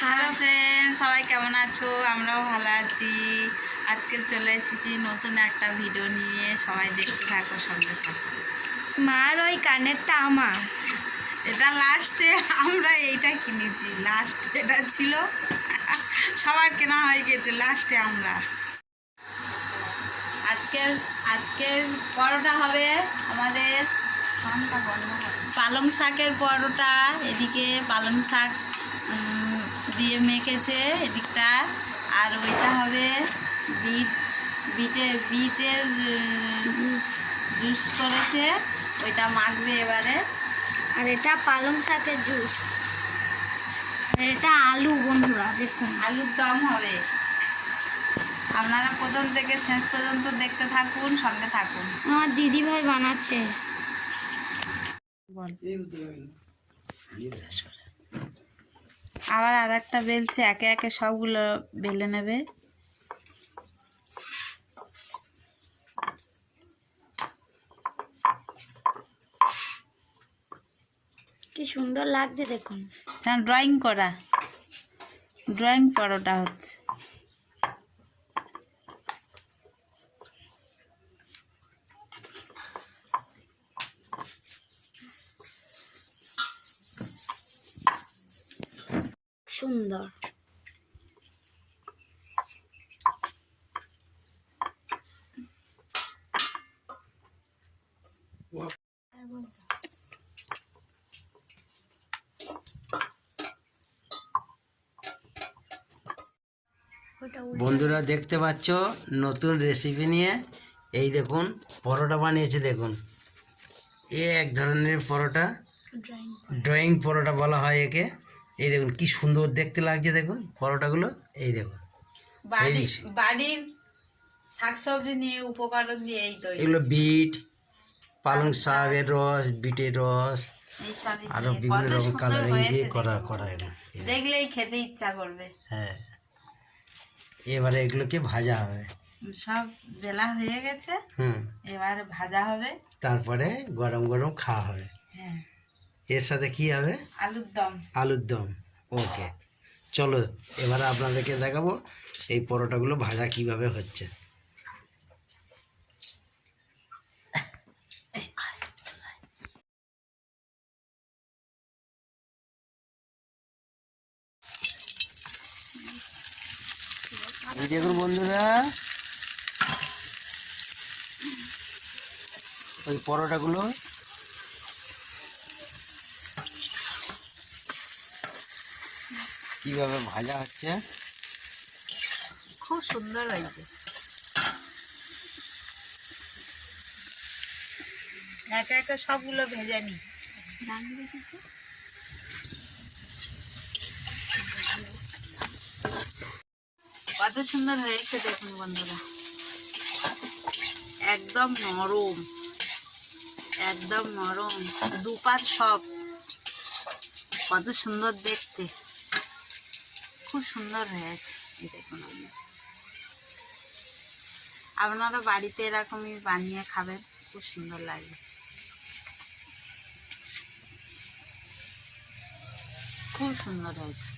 Hello friend, সবাই কেমন আছো? আমরাও ভালো আছি। আজকে চলে এসেছি নতুন একটা ভিডিও নিয়ে। সবাই দেখতে থাকো, সঙ্গে থাকো। মার ওই কানেরটা আমার, এটা লাস্টে আমরা এইটা কিনেছি। লাস্ট এটা ছিল, সবার কেনা হয়ে গেছে, লাস্টে আমরা। আজকের পরোটা হবে আমাদের পালং শাকের পরোটা। এদিকে পালং শাক দিয়ে মেখেছে এদিকটা, আর ওইটা হবে বিটের জুস করেছে, ওইটা মাখবে এবারে। আর এটা পালং শাকের জুস, আর এটা আলু। বন্ধুরা দেখুন, আলুর দম হবে। আপনারা প্রথম থেকে শেষ পর্যন্ত দেখতে থাকুন, সঙ্গে থাকুন। আমার দিদি ভাই বানাচ্ছে। আবার আর একটা বেলছে, একে একে সবগুলো বেলে নেবে। কি সুন্দর লাগছে দেখুন। ড্রয়িং পরোটা হচ্ছে। সুন্দর। বন্ধুরা দেখতে পাচ্ছ নতুন রেসিপি নিয়ে এই দেখুন পরোটা বানিয়েছে। দেখুন এ এক ধরনের পরোটা, ড্রয়িং পরোটা বলা হয় একে। এই দেখুন কি সুন্দর দেখতে লাগছে, দেখুন পরোটাগুলো। এই দেখুন বাড়ির শাকসবজি নিয়ে, উপকরণ দিয়ে এই তৈরি। এগুলো বিট, পালং শাকের রস, বিটের রস, আরো বিভিন্ন রকম কালারিং দিয়ে করা এগুলো দেখলেই খেতে ইচ্ছা করবে। হ্যাঁ, এবারে এগুলোকে ভাজা হবে। সব বেলা হয়ে গেছে, এবারে ভাজা হবে, তারপরে গরম গরম খাওয়া হবে। হ্যাঁ, এর সাথে কি হবে? আলুর দম। ওকে, চলো এবারে আপনাদেরকে দেখাবো এই পরোটাগুলো ভাজা কিভাবে হচ্ছে। এই দেখুন বন্ধুরা, ওই পরোটাগুলো কিভাবে ভাজা হচ্ছে। খুব সুন্দর হয়েছে। একে একে সবগুলো ভেজে নি। কত সুন্দর হয়েছে দেখুন বন্ধুরা, একদম নরম, দুপাত সব। কত সুন্দর দেখতে, খুব সুন্দর হয়েছে। এই দেখুন, আপনারা বাড়িতে এরকমই বানিয়ে খাবেন, খুব সুন্দর লাগবে। খুব সুন্দর হয়েছে।